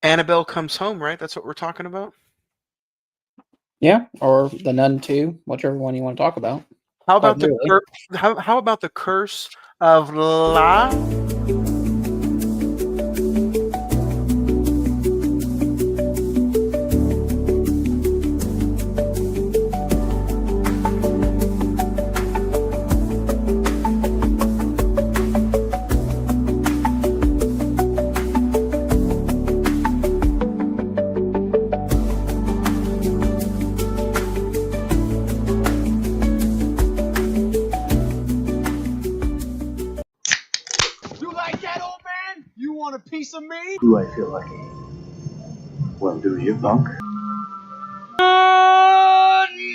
Annabelle Comes Home, right? That's what we're talking about. Yeah, or The Nun 2, whichever one you want to talk about. How Quite about the literally. how about the curse of La? You like that, old man? You want a piece of me? Do I feel lucky? Well, do you, punk? Good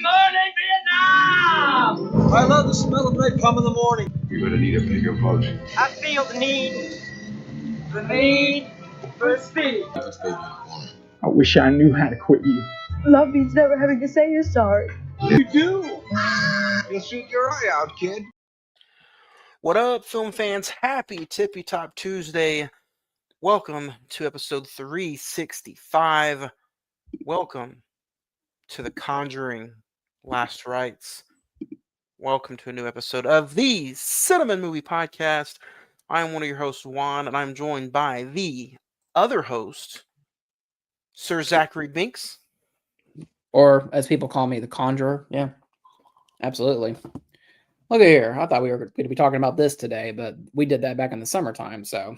morning, Vietnam! I love the smell of napalm in the morning. You're gonna need a bigger boat. I feel the need for speed. I wish I knew how to quit you. Love means never having to say you're sorry. You do. You'll shoot your eye out, kid. What up, film fans? Happy Tippy Top Tuesday. Welcome to episode 365. Welcome to the Conjuring Last Rites. Welcome to a new episode of the Cine-Men Movie Podcast. I'm one of your hosts, Juan, and I'm joined by the other host, Sir Zachary Binks. Or, as people call me, the Conjurer. Yeah, absolutely. Look at here. I thought we were going to be talking about this today, but we did that back in the summertime. So,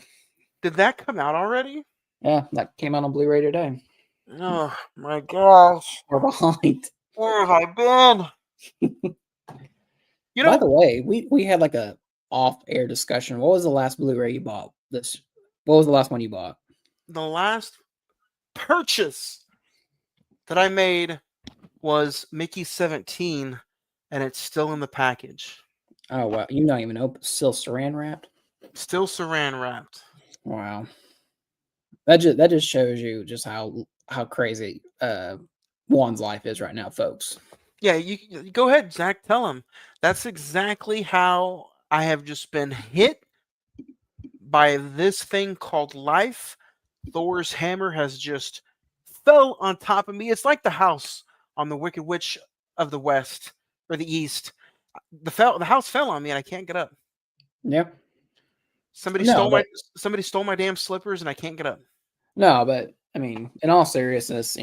Did that come out already? yeah, that came out on Blu-ray today. Oh my gosh. We're behind. Where have I been? By the way, we had like a off-air discussion. What was the last Blu-ray you bought? What was the last one you bought? The last purchase that I made was Mickey 17, and it's still in the package. Oh, wow. You don't even know. Still saran wrapped? Still saran wrapped. Wow. That just shows you just how crazy Juan's life is right now, folks. Yeah, you go ahead, Zach. Tell him. That's exactly how I have just been hit by this thing called life. Thor's hammer has just fell on top of me. It's like the house on the Wicked Witch of the West or the East. The house fell on me and I can't get up. Yep. Somebody stole my damn slippers and I can't get up. No, but I mean, in all seriousness,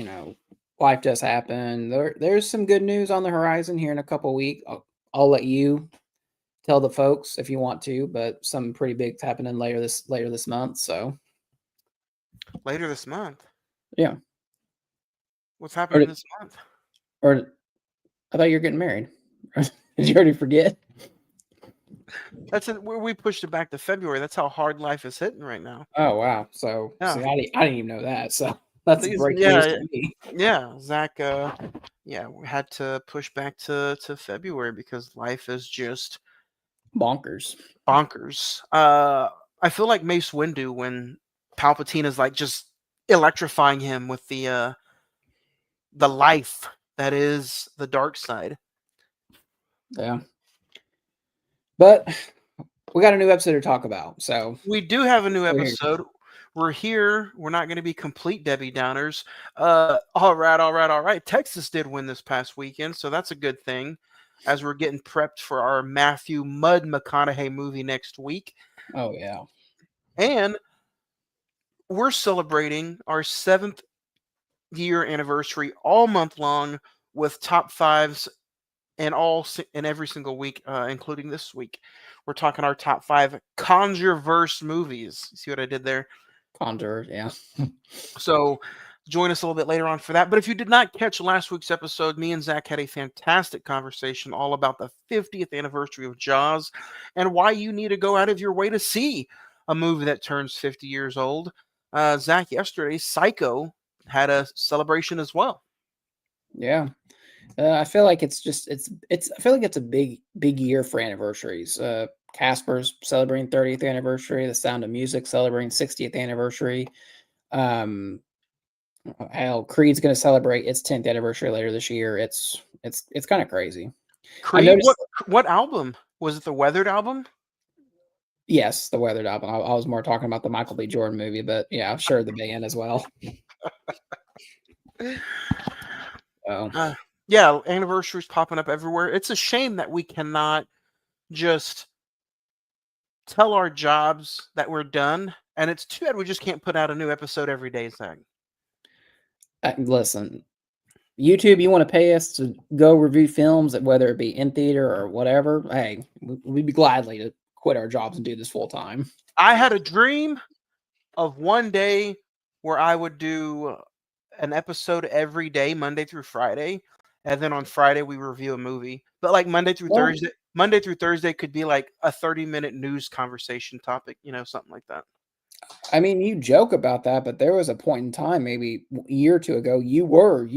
life does happen. There's some good news on the horizon here in a couple of weeks. I'll let you tell the folks if you want to, but something pretty big's happening later this month. So later this month. Yeah. What's happening this month? Or I thought you were getting married. Did you already forget? That's where we pushed it back to February. That's how hard life is hitting right now. Oh wow! So yeah. See, I didn't even know that. So that's great news to me. Yeah, Zach. We had to push back to February because life is just bonkers. I feel like Mace Windu when Palpatine is like just electrifying him with the life that is the dark side. Yeah. But we got a new episode to talk about. So we do have a new episode. We're here. We're not going to be complete Debbie Downers. All right. Texas did win this past weekend, so that's a good thing as we're getting prepped for our Matthew Mud McConaughey movie next week. Oh, yeah. And we're celebrating our 7th year anniversary all month long with top fives in every single week, including this week. We're talking our top 5 Conjureverse movies. See what I did there? Conjure, yeah. So join us a little bit later on for that. But if you did not catch last week's episode, me and Zach had a fantastic conversation all about the 50th anniversary of Jaws and why you need to go out of your way to see a movie that turns 50 years old. Zach, yesterday, Psycho had a celebration as well. Yeah. I feel like it's a big year for anniversaries. Casper's celebrating 30th anniversary. The Sound of Music celebrating 60th anniversary. Hell, Creed's going to celebrate its 10th anniversary later this year. It's kind of crazy. Creed, what album was it? The Weathered album? Yes, the Weathered album. I was more talking about the Michael B. Jordan movie, but yeah, I'm sure the band as well. Oh, Uh, yeah, anniversaries popping up everywhere. It's a shame that we cannot just tell our jobs that we're done, and it's too bad we just can't put out a new episode every day, Zach. listen, YouTube, you want to pay us to go review films, whether it be in theater or whatever? Hey, we'd be gladly to quit our jobs and do this full time. I had a dream of one day where I would do an episode every day, Monday through Friday, and then on Friday we review a movie. But like Well, Monday through Thursday could be like a 30-minute news conversation topic, something like that. I mean, you joke about that, but there was a point in time, maybe a year or two ago, you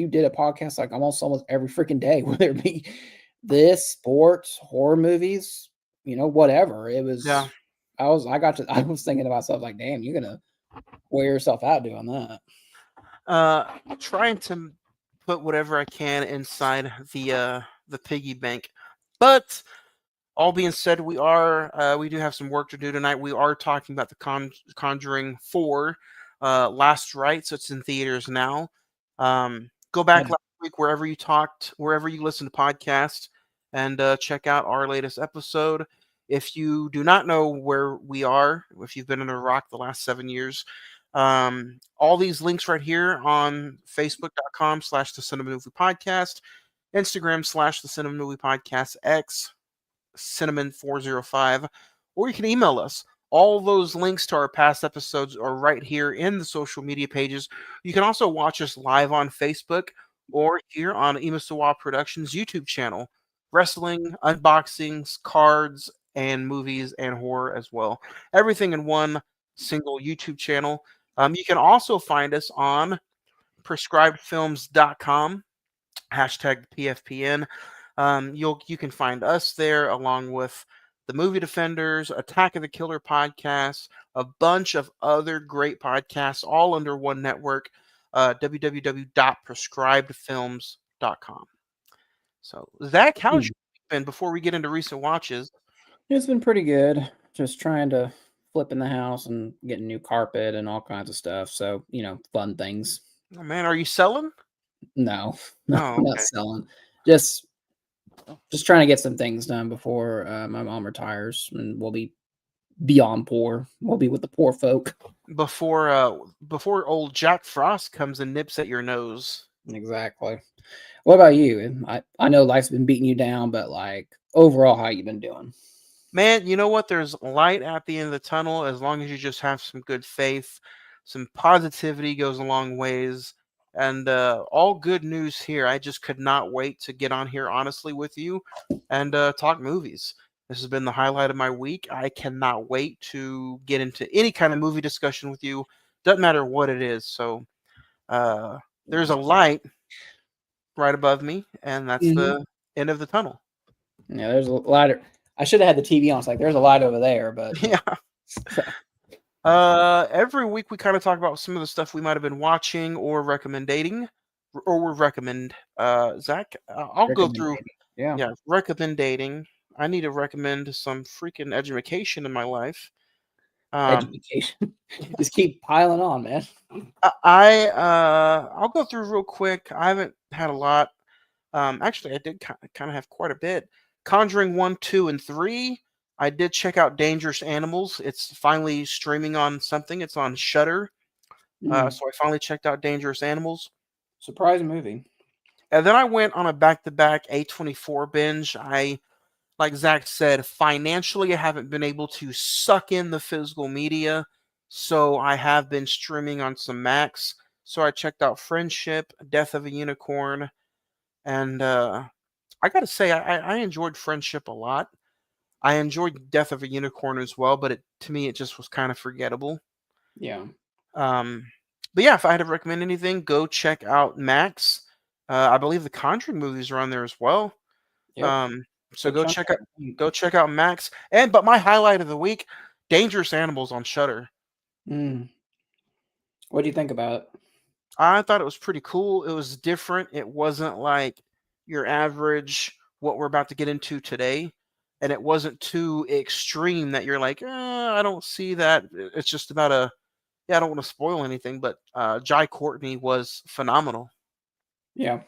did a podcast like almost every freaking day, whether it be this, sports, horror movies, whatever. It Yeah. was, I was thinking about stuff like, damn, you're gonna wear yourself out doing that. Trying to put whatever I can inside the piggy bank. But all being said, we do have some work to do tonight. We are talking about the Conjuring 4 Last Rites. It's in theaters now. Go back Yeah. last week wherever you listen to podcasts, and check out our latest episode. If you do not know where we are, if you've been in a rock the last 7 years, all these links right here on facebook.com/the Cinema Movie Podcast, Instagram/the Cinema Movie Podcast, X Cine-Men 405, or you can email us. All those links to our past episodes are right here in the social media pages. You can also watch us live on Facebook or here on Imisawa Productions YouTube channel. Wrestling, unboxings, cards, and movies and horror as well. Everything in one single YouTube channel. You can also find us on prescribedfilms.com, hashtag PFPN. You can find us there along with the Movie Defenders, Attack of the Killer podcast, a bunch of other great podcasts, all under one network. www.prescribedfilms.com. So, Zach, how's your week been before we get into recent watches? It's been pretty good. Just trying to flip in the house and getting new carpet and all kinds of stuff. So, fun things. Oh, man, are you selling? No, no, Oh, I'm not okay. selling. Just trying to get some things done before my mom retires, and we'll be beyond poor. We'll be with the poor folk. Before old Jack Frost comes and nips at your nose. Exactly. What about you? I know life's been beating you down, but like overall, how you been doing? Man, you know what? There's light at the end of the tunnel as long as you just have some good faith. Some positivity goes a long ways. And all good news here. I just could not wait to get on here honestly with you and talk movies. This has been the highlight of my week. I cannot wait to get into any kind of movie discussion with you. Doesn't matter what it is. So there's a light right above me, and that's Mhm. the end of the tunnel. Yeah, there's a light. I should have had the TV on. It's like there's a light over there, but Yeah. Every week we kind of talk about some of the stuff we might have been watching or recommending, or we recommend. Zach, I'll go through. recommendation. Yeah, Yeah, recommendating. I need to recommend some freaking education in my life. Um, education. Just keep piling on, man. I'll go through real quick. I haven't had a lot. Actually, I did kind of have quite a bit. Conjuring 1, 2, and 3. I did check out Dangerous Animals. It's finally streaming on something. It's on Shudder. Mm, So I finally checked out Dangerous Animals. surprising movie. And then I went on a back-to-back A24 binge. Like Zach said, financially, I haven't been able to suck in the physical media. So I have been streaming on some Max. So I checked out Friendship, Death of a Unicorn, and I gotta say, I enjoyed Friendship a lot. I enjoyed Death of a Unicorn as well, but to me it just was kind of forgettable. Yeah. Um, but yeah, if I had to recommend anything, go check out Max. I believe the Conjuring movies are on there as well. Yep. Um, so Good chunk of it. go check out Max. But my highlight of the week, Dangerous Animals on Shudder. Mm. What do you think about it? I thought it was pretty cool. It was different. It wasn't like your average what we're about to get into today. and it wasn't too extreme that you're like, I don't see that. It's just about I don't want to spoil anything, but Jai Courtney was phenomenal. Yeah.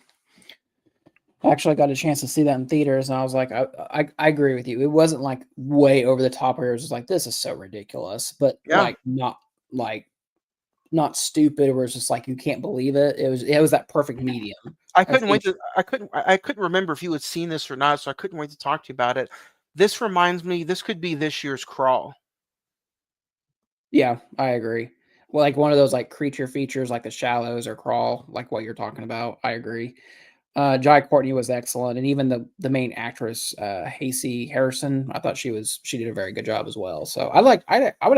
I actually got a chance to see that in theaters, and I was like, I agree with you. It wasn't like way over the top where it was just like, this is so ridiculous, but Yeah. like not stupid where it's just like you can't believe it. It was that perfect medium. I couldn't remember if you had seen this or not, so I couldn't wait to talk to you about it. This reminds me, this could be this year's Crawl. Yeah, I agree. Well, like one of those like creature features like The Shallows or Crawl, like what you're talking about. I agree. Jai Courtney was excellent, and even the main actress, Hasey Harrison, I thought she did a very good job as well. So I would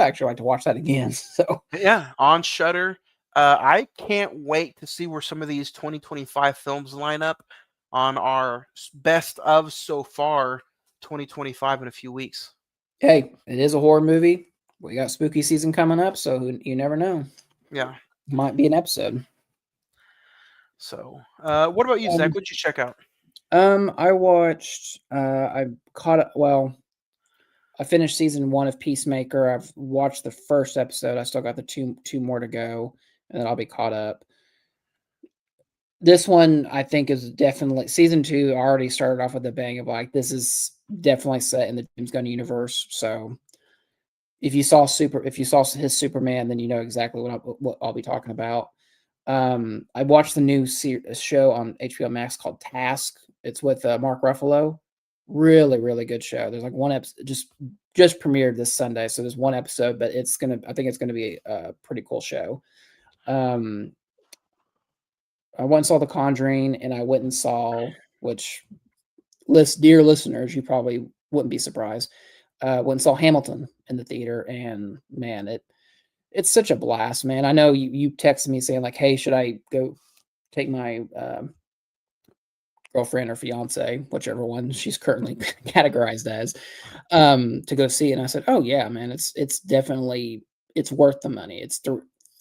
actually like to watch that again. So Yeah, on Shudder. I can't wait to see where some of these 2025 films line up on our best of so far 2025 in a few weeks. hey, it is a horror movie. We got spooky season coming up, so you never know. Yeah. Might be an episode. So, what about you, Zach? What'd you check out? I watched. I caught it. Well, I finished season 1 of Peacemaker. I've watched the first episode. I still got the two more to go, and then I'll be caught up. This one I think is definitely season 2 already started off with a bang of like this is definitely set in the James Gunn universe. So if you saw his Superman, then you know exactly what I'll be talking about. I watched the new show on HBO Max called Task. It's with Mark Ruffalo. Really, really good show. There's like one episode just premiered this Sunday, so there's one episode, but I think it's gonna be a pretty cool show. I went and saw The Conjuring, and I went and saw, which dear listeners, you probably wouldn't be surprised. Went and saw Hamilton in the theater, and man, it's such a blast, man. I know you texted me saying like, "Hey, should I go take my girlfriend or fiance, whichever one she's currently categorized as, to go see it?" And I said, "Oh yeah, man, it's definitely it's worth the money. It's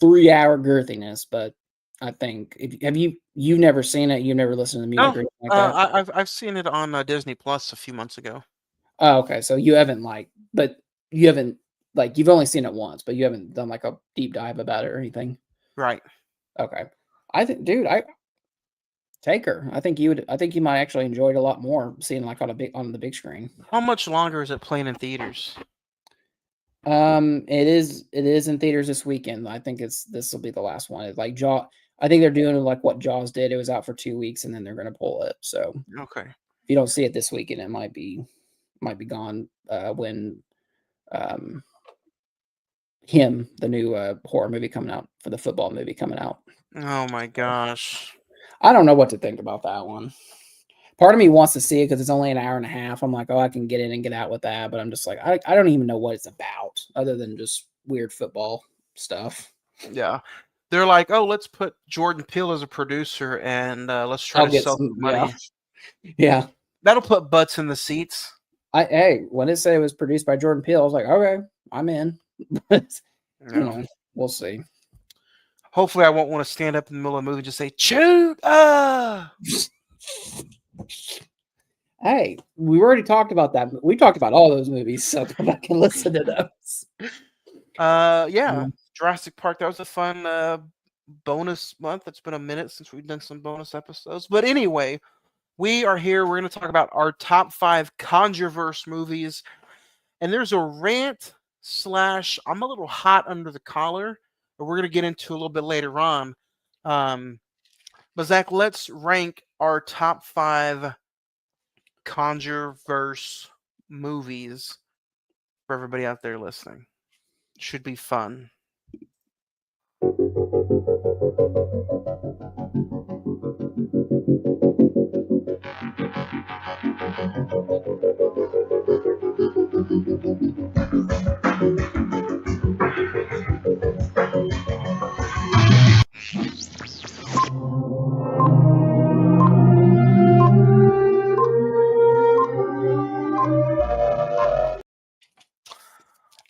3-hour girthiness, but I think you've never seen it, you've never listened to the music or anything like that." I've seen it on Disney Plus a few months ago. Oh, okay. So you haven't you've only seen it once, but you haven't done like a deep dive about it or anything. Right. Okay. I think, dude, I take her. I think you might actually enjoy it a lot more seeing like on the big screen. How much longer is it playing in theaters? It is in theaters this weekend. I think this will be the last one. It's like I think they're doing like what Jaws did. It was out for 2 weeks and then they're gonna pull it. So Okay. if you don't see it this weekend, it might be gone when the new horror movie coming out for the football movie coming out. Oh my gosh. I don't know what to think about that one. Part of me wants to see it because it's only an hour and a half. I'm like, oh, I can get in and get out with that. But I'm just like, I don't even know what it's about other than just weird football stuff. Yeah. They're like, oh, let's put Jordan Peele as a producer and let's try to sell some money. Yeah. That'll put butts in the seats. When it said it was produced by Jordan Peele, I was like, okay, I'm in. We'll see. Hopefully, I won't want to stand up in the middle of the movie and just say, shoot! Hey, we already talked about that. We talked about all those movies, so come back and listen to those. Yeah. Jurassic Park, that was a fun bonus month. It's been a minute since we've done some bonus episodes. But anyway, we are here. We're going to talk about our top 5 Conjureverse movies. And there's a rant / I'm a little hot under the collar, but we're going to get into a little bit later on. But Zach, let's rank our top 5 Conjureverse movies for everybody out there listening. Should be fun.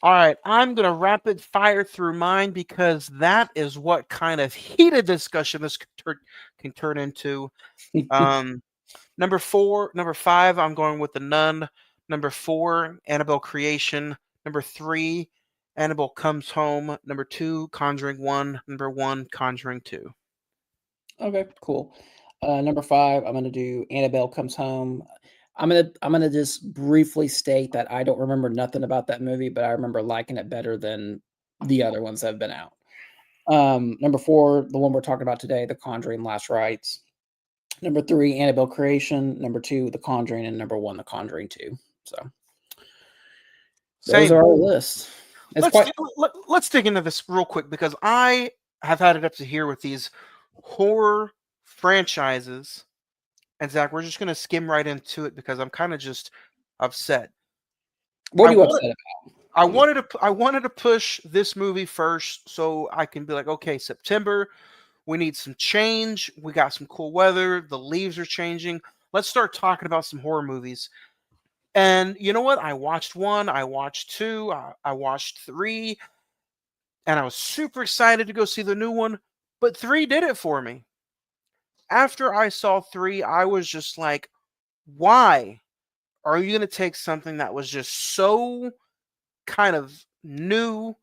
All right, I'm going to rapid fire through mine because that is what kind of heated discussion this can turn into. Number 5, I'm going with The Nun. Number 4, Annabelle Creation. Number 3, Annabelle Comes Home. Number 2, Conjuring 1. Number 1, Conjuring 2. Okay, cool. Number 5, I'm gonna do Annabelle Comes Home. I'm gonna just briefly state that I don't remember nothing about that movie, but I remember liking it better than the other ones that have been out. Number 4, the one we're talking about today, The Conjuring: Last Rites. Number 3, Annabelle Creation. Number 2, The Conjuring, and number 1, The Conjuring 2. So those Same. are our lists. It's quite Let's dig into this real quick because I have had it up to here with these horror franchises. And Zach, we're just gonna skim right into it because I'm kind of just upset. what I are you wanted, upset about? I wanted to push this movie first so I can be like, okay, September, we need some change. We got some cool weather. The leaves are changing. Let's start talking about some horror movies. And you know what? I watched 1, I watched 2, I watched 3, and I was super excited to go see the new one. But 3 did it for me. After I saw 3, I was just like, why are you going to take something that was just so kind of new?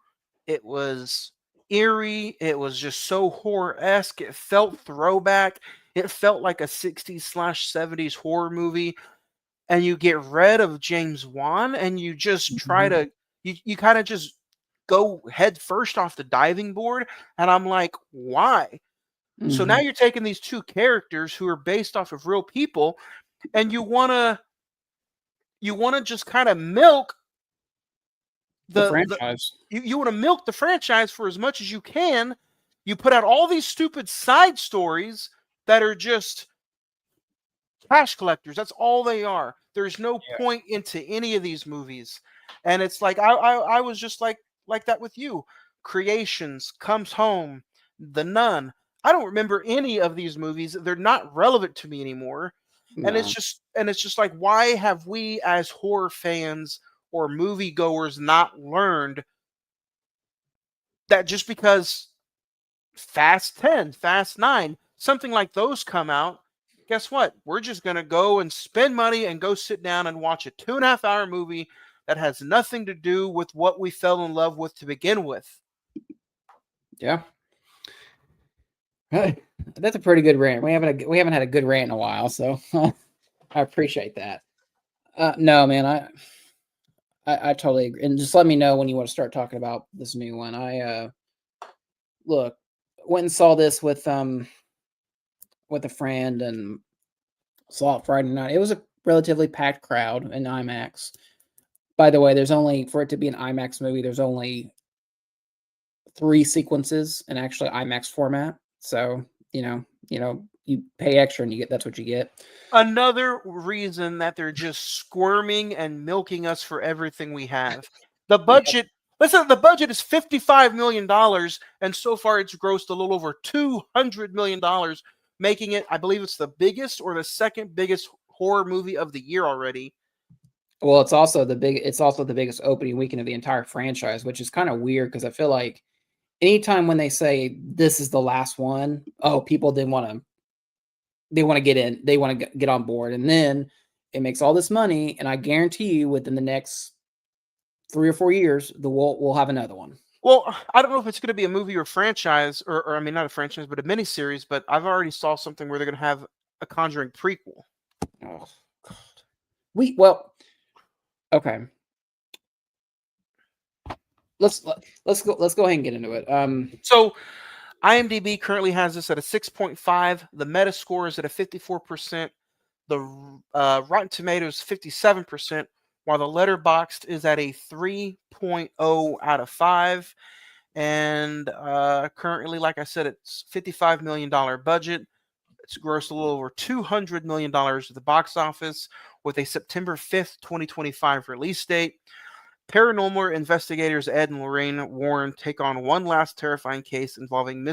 It was eerie. It was just so horror-esque. It felt throwback. It felt like a 60s/70s horror movie. And you get rid of James Wan and you just try Mhm, to you kind of just go head first off the diving board. And I'm like, why? So now mhm. you're taking these 2 characters who are based off of real people and you want to just kind of milk The the franchise. you want to milk the franchise for as much as you can. You put out all these stupid side stories that are just cash collectors. That's all they are. There's no point into any of these movies. And it's like I was just like that with you. Creations, Comes Home, The Nun. I don't remember any of these movies. They're not relevant to me anymore. No. And it's just like, why have we as horror fans or moviegoers not learned that just because Fast 10, Fast 9, something like those come out, guess what? We're just going to go and spend money and go sit down and watch a 2.5 hour movie that has nothing to do with what we fell in love with to begin with. Yeah. Hey, that's a pretty good rant. We haven't had a good rant in a while, so I appreciate that. No, man, I totally agree. And just let me know when you want to start talking about this new one. I look went and saw this with a friend and saw it Friday night. It was a relatively packed crowd in IMAX. By the way, there's only for it to be an IMAX movie, there's only 3 sequences in actually IMAX format. So, you pay extra and that's what you get. Another reason that they're just squirming and milking us for everything we have. The Yeah. budget, listen, the budget is $55 million, and so far it's grossed a little over $200 million, making it, I believe it's the biggest or the second biggest horror movie of the year already. Well, it's also the biggest opening weekend of the entire franchise, which is kind of weird because I feel like anytime when they say this is the last one, oh, people didn't want to they want to get in, they want to get on board, and then it makes all this money, and I guarantee you, within the next 3 or 4 years, we'll have another one. Well, I don't know if it's going to be a movie or franchise, or I mean, not a franchise, but a miniseries. But I've already saw something where they're going to have a Conjuring prequel. Oh God. Well, okay. Let's go ahead and get into it. So IMDb currently has this at a 6.5. The Metascore is at a 54%. The Rotten Tomatoes 57%, while the Letterboxd is at a 3.0 out of 5. And currently, like I said, it's $55 million budget. It's grossed a little over $200 million at the box office with a September 5th, 2025 release date. Paranormal investigators Ed and Lorraine Warren take on one last terrifying case involving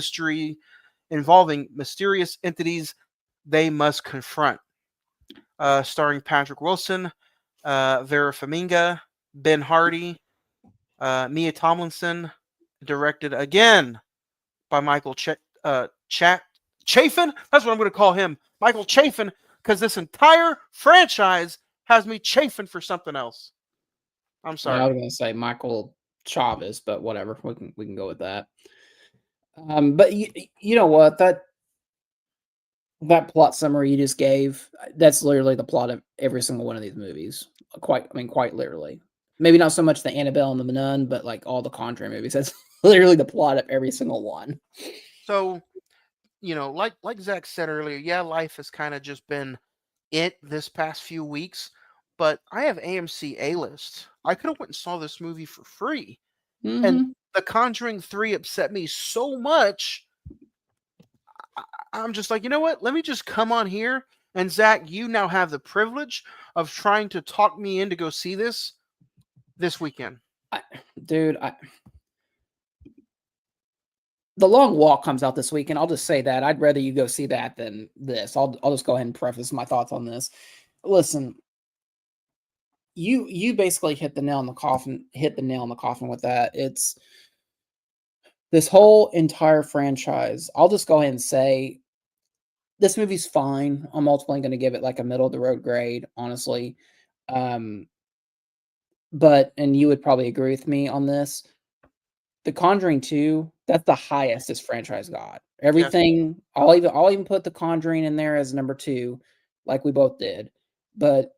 mysterious entities they must confront. Starring Patrick Wilson, Vera Farmiga, Ben Hardy, Mia Tomlinson, directed again by Michael Chafin. That's what I'm going to call him, Michael Chafin, because this entire franchise has me chafing for something else. I'm I sorry. was gonna say Michael Chavez, but whatever. We can go with that. But you know what, that plot summary you just gave, that's literally the plot of every single one of these movies. Quite literally. Maybe not so much the Annabelle and the Nun, but like all the Conjuring movies. That's literally the plot of every single one. So, like Zach said earlier, yeah, life has kind of just been it this past few weeks, but I have AMC A-list. I could have went and saw this movie for free. And Mhm. The Conjuring 3 upset me so much. I'm just like, you know what? Let me just come on here. And Zach, you now have the privilege of trying to talk me in to go see this weekend. Dude, The Long Walk comes out this week, and I'll just say that I'd rather you go see that than this. I'll just go ahead and preface my thoughts on this. Listen, you basically hit the nail on the coffin. Hit the nail on the coffin with that. It's this whole entire franchise. I'll just go ahead and say this movie's fine. I'm ultimately going to give it like a middle of the road grade, honestly. Um, but and you would probably agree with me on this. The Conjuring 2, that's the highest this franchise got. Yes. Everything, I'll even put The Conjuring in there as number 2, like we both did. But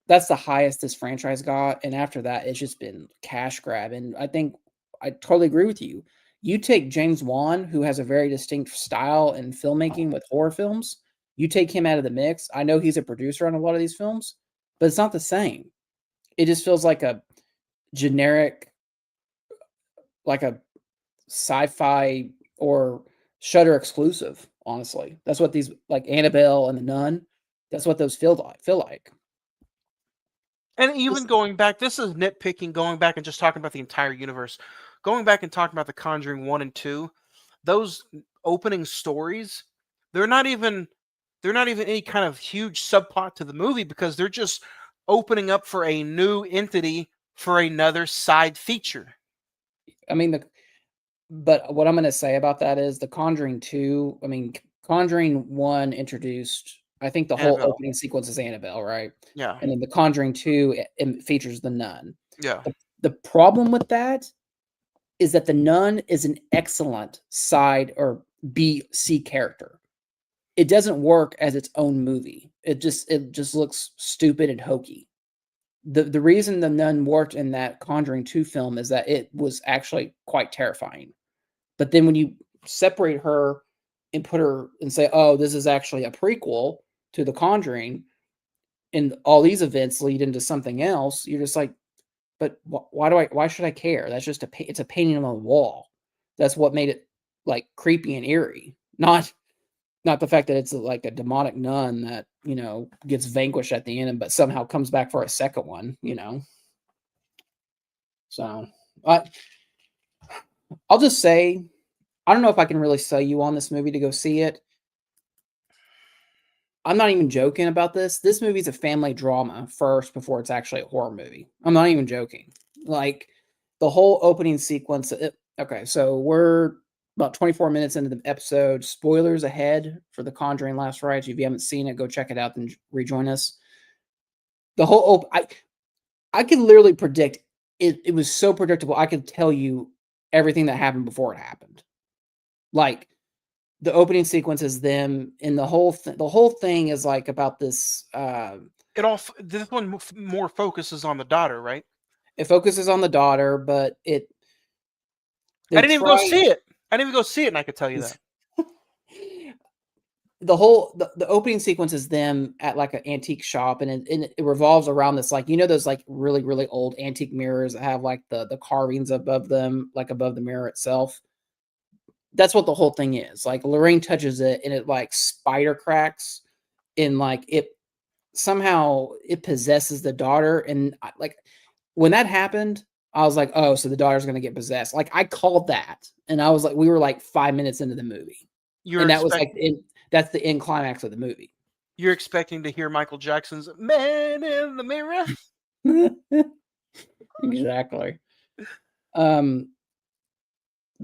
that's the highest this franchise got, and after that, it's just been cash grab. And I think I totally agree with you. You take James Wan, who has a very distinct style in filmmaking with horror films. You take him out of the mix. I know he's a producer on a lot of these films, but it's not the same. It just feels like a generic, like a sci-fi or Shutter exclusive. Honestly, that's what these like Annabelle and the Nun. That's what those feel like. And even This- going back, this is nitpicking, going back and just talking about the entire universe. Going back and talking about The Conjuring 1 and 2, those opening stories, they're not even any kind of huge subplot to the movie because they're just opening up for a new entity for another side feature. I mean, but what I'm going to say about that is The Conjuring 2. I mean, Conjuring 1 introduced, I think the whole Annabelle. opening sequence is Annabelle, right? Yeah. And then The Conjuring 2 it features the Nun. Yeah. The problem with that is that the Nun is an excellent side or B C character. It doesn't work as its own movie. It just looks stupid and hokey. The reason the Nun worked in that Conjuring 2 film is that it was actually quite terrifying. But then when you separate her and put her and say, "Oh, this is actually a prequel to The Conjuring," and all these events lead into something else, you're just like, "But why should I care? That's just it's a painting on the wall." That's what made it like creepy and eerie, not the fact that it's like a demonic nun that gets vanquished at the end, but somehow comes back for a second one. So I I'll just say I don't know if I can really sell you on this movie to go see it. I'm not even joking about this. This movie's a family drama first before it's actually a horror movie. I'm not even joking. Like the whole opening sequence. Okay, so we're about 24 minutes into the episode. Spoilers ahead for The Conjuring Last Rites. If you haven't seen it, go check it out and rejoin us. The whole I could literally predict it. It was so predictable. I could tell you everything that happened before it happened. Like the opening sequence is them, and the whole thing is like about this. This one more focuses on the daughter, right? It focuses on the daughter, but I they didn't even go try see it. And I could tell you that. the opening sequence is them at like an antique shop, and it revolves around this, like, those like really really old antique mirrors that have like the carvings above them, like above the mirror itself. That's what the whole thing is. Like Lorraine touches it, and it like spider cracks, and like it somehow it possesses the daughter. And like when that happened, I was like, oh, so the daughter's gonna get possessed. Like I called that, and I was like, we were like 5 minutes into the movie, You're and that was like expecting that's the end climax of the movie. you're expecting to hear Michael Jackson's "Man in the Mirror." Exactly. The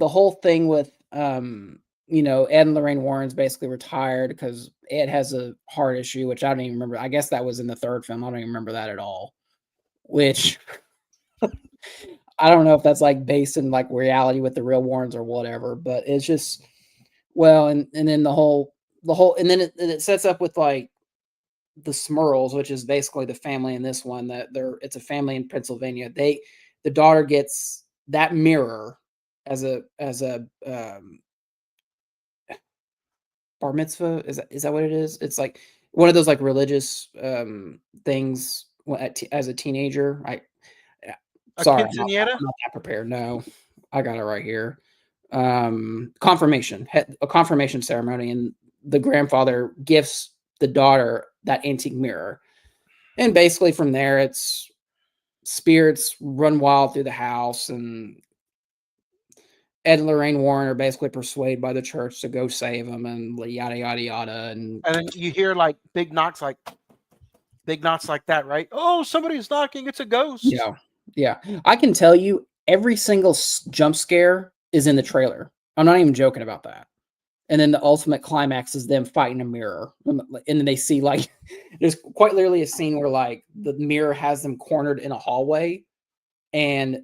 whole thing with Ed and Lorraine Warren's basically retired because Ed has a heart issue, which I don't even remember. I guess that was in the third film. I don't even remember that at all. Which I don't know if that's like based in like reality with the real Warrens or whatever, but it's just well, and then and then it sets up with like the Smurls, which is basically the family in this one that it's a family in Pennsylvania. The daughter gets that mirror as a bar mitzvah. Is that what it is? It's like one of those like religious things as a teenager. Sorry, quinceañera? I'm not that prepared. No, I got it right here. Confirmation, a confirmation ceremony, and the grandfather gifts the daughter that antique mirror. And basically from there, it's spirits run wild through the house, and Ed and Lorraine Warren are basically persuaded by the church to go save them, and yada yada yada. And then you hear like big knocks like that, right? Oh, somebody's knocking. It's a ghost. yeah, I can tell you every single jump scare is in the trailer. I'm not even joking about that. And then the ultimate climax is them fighting a mirror. And then they see like there's quite literally a scene where like the mirror has them cornered in a hallway, and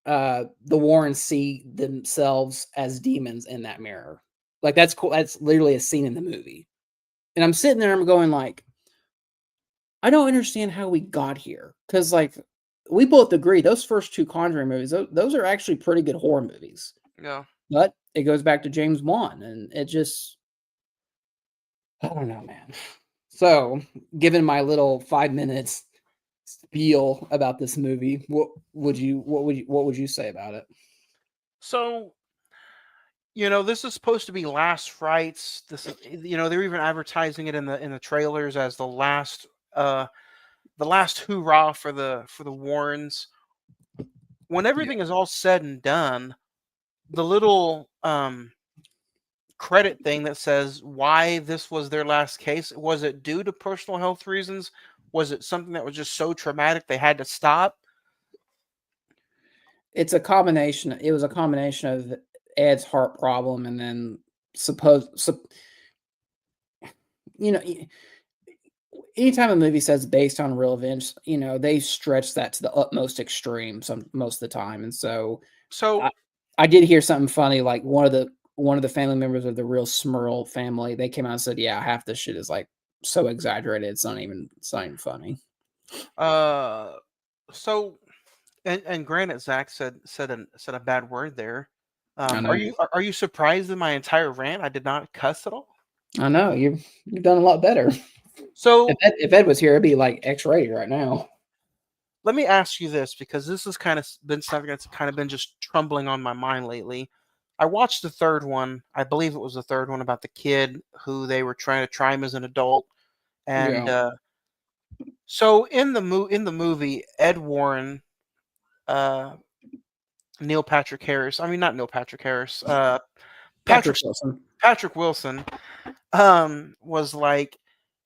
the Warrens see themselves as demons in that mirror. Like that's cool. That's literally a scene in the movie. And I'm sitting there, I'm going like, I don't understand how we got here. Because like we both agree those first two Conjuring movies, those are actually pretty good horror movies. Yeah. But it goes back to James Wan, and it just, I don't know, man. So, given my little 5 minutes spiel about this movie, what would you say about it? So, this is supposed to be last rites. This is, they're even advertising it in the trailers as the last hoorah for the Warrens. When everything is all said and done, the little credit thing that says why this was their last case, was it due to personal health reasons? Was it something that was just so traumatic they had to stop? It was a combination of Ed's heart problem, and then anytime a movie says based on real events, they stretch that to the utmost extreme most of the time. And so I did hear something funny, like one of the family members of the real Smurl family, they came out and said, yeah, half this shit is like so exaggerated, it's not even funny. So and granted, Zach said a bad word there. I know. Are you surprised in my entire rant? I did not cuss at all. I know you've done a lot better. So if Ed was here, it'd be like X-rated right now. Let me ask you this, because this has kind of been something that's kind of been just trembling on my mind lately. I watched the third one. I believe it was the third one about the kid who they were trying to try him as an adult, and so in the movie, Ed Warren, Neil Patrick Harris. I mean, not Neil Patrick Harris. Patrick Wilson. Patrick Wilson was like,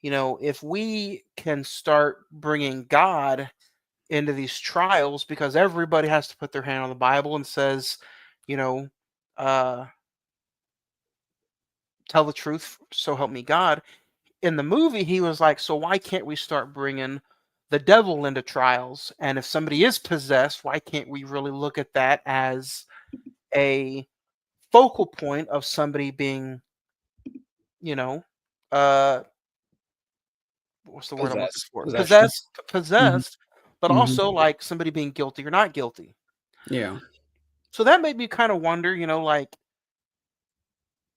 if we can start bringing God into these trials, because everybody has to put their hand on the Bible and says, tell the truth, so help me God. In the movie, he was like, so why can't we start bringing the devil into trials? And if somebody is possessed, why can't we really look at that as a focal point of somebody being, what's the word I'm looking for? Possessed, but also like somebody being guilty or not guilty. Yeah. So that made me kind of wonder, like,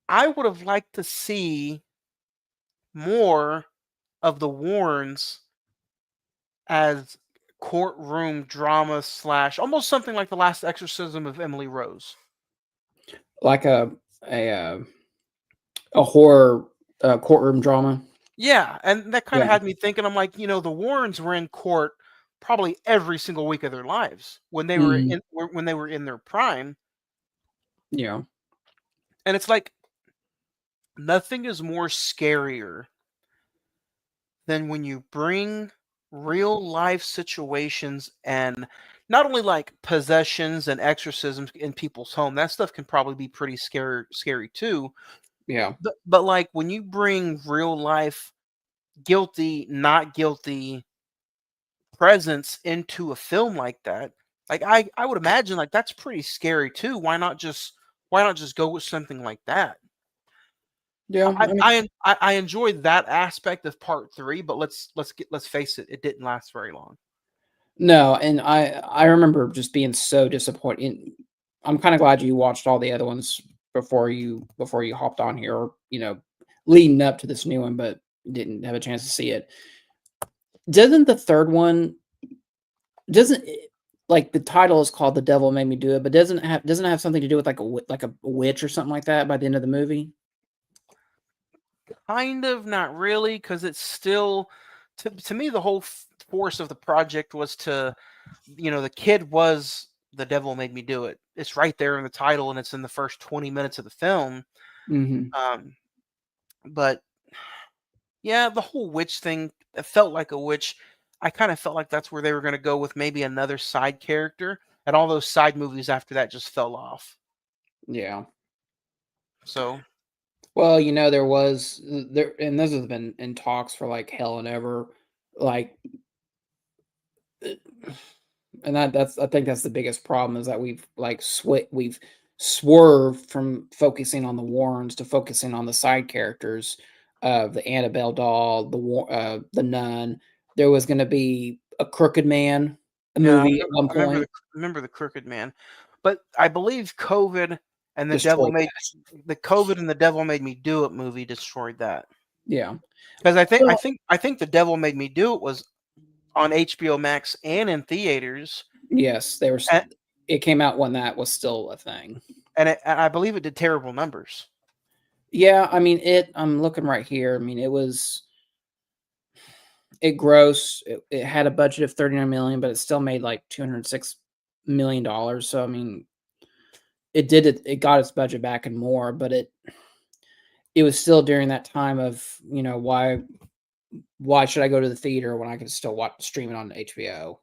I would have liked to see more of the Warrens as courtroom drama / almost something like The Last Exorcism of Emily Rose. Like a horror courtroom drama. Yeah, and that kind of had me thinking. I'm like, the Warrens were in court probably every single week of their lives when they were in their prime. Yeah. And it's like nothing is more scarier than when you bring real life situations, and not only like possessions and exorcisms in people's home. That stuff can probably be pretty scary too. Yeah. But like when you bring real life guilty, not guilty presence into a film like that, like I would imagine like that's pretty scary too. Why not just go with something like that? Yeah. I mean, I enjoyed that aspect of part three, but let's face it, it didn't last very long. no, and I remember just being so disappointed. I'm kind of glad you watched all the other ones before you hopped on here, or leading up to this new one, but didn't have a chance to see it. Doesn't the third one doesn't it- like the title is called "The Devil Made Me Do It," but doesn't it have something to do with like like a witch or something like that by the end of the movie? Kind of, not really, because it's still to me the whole force of the project was to, the kid was the devil made me do it. It's right there in the title, and it's in the first 20 minutes of the film. Hmm. Um, but yeah, the whole witch thing, it felt like a witch. I kind of felt like that's where they were going to go with maybe another side character, and all those side movies after that just fell off. Yeah. So Well, there was there, and this has been in talks for like hell and ever, like, and that's I think that's the biggest problem is that we've swerved from focusing on the Warrens to focusing on the side characters of the Annabelle doll, the nun. There was going to be a Crooked Man, a yeah, movie at one I point. remember the Crooked Man, but I believe COVID and Destroyed that. the COVID and the Devil Made Me Do It movie destroyed that. Yeah. Because Well, I think the Devil Made Me Do It was on HBO Max and in theaters, yes, they were. and It came out when that was still a thing. and I believe it did terrible numbers. Yeah, I mean I'm looking right here. I mean, it gross. It had a budget of 39 million, but it still made like 206 million dollars. So I mean, it got its budget back and more, but it was still during that time of, why should I go to the theater when I can still watch stream it on HBO?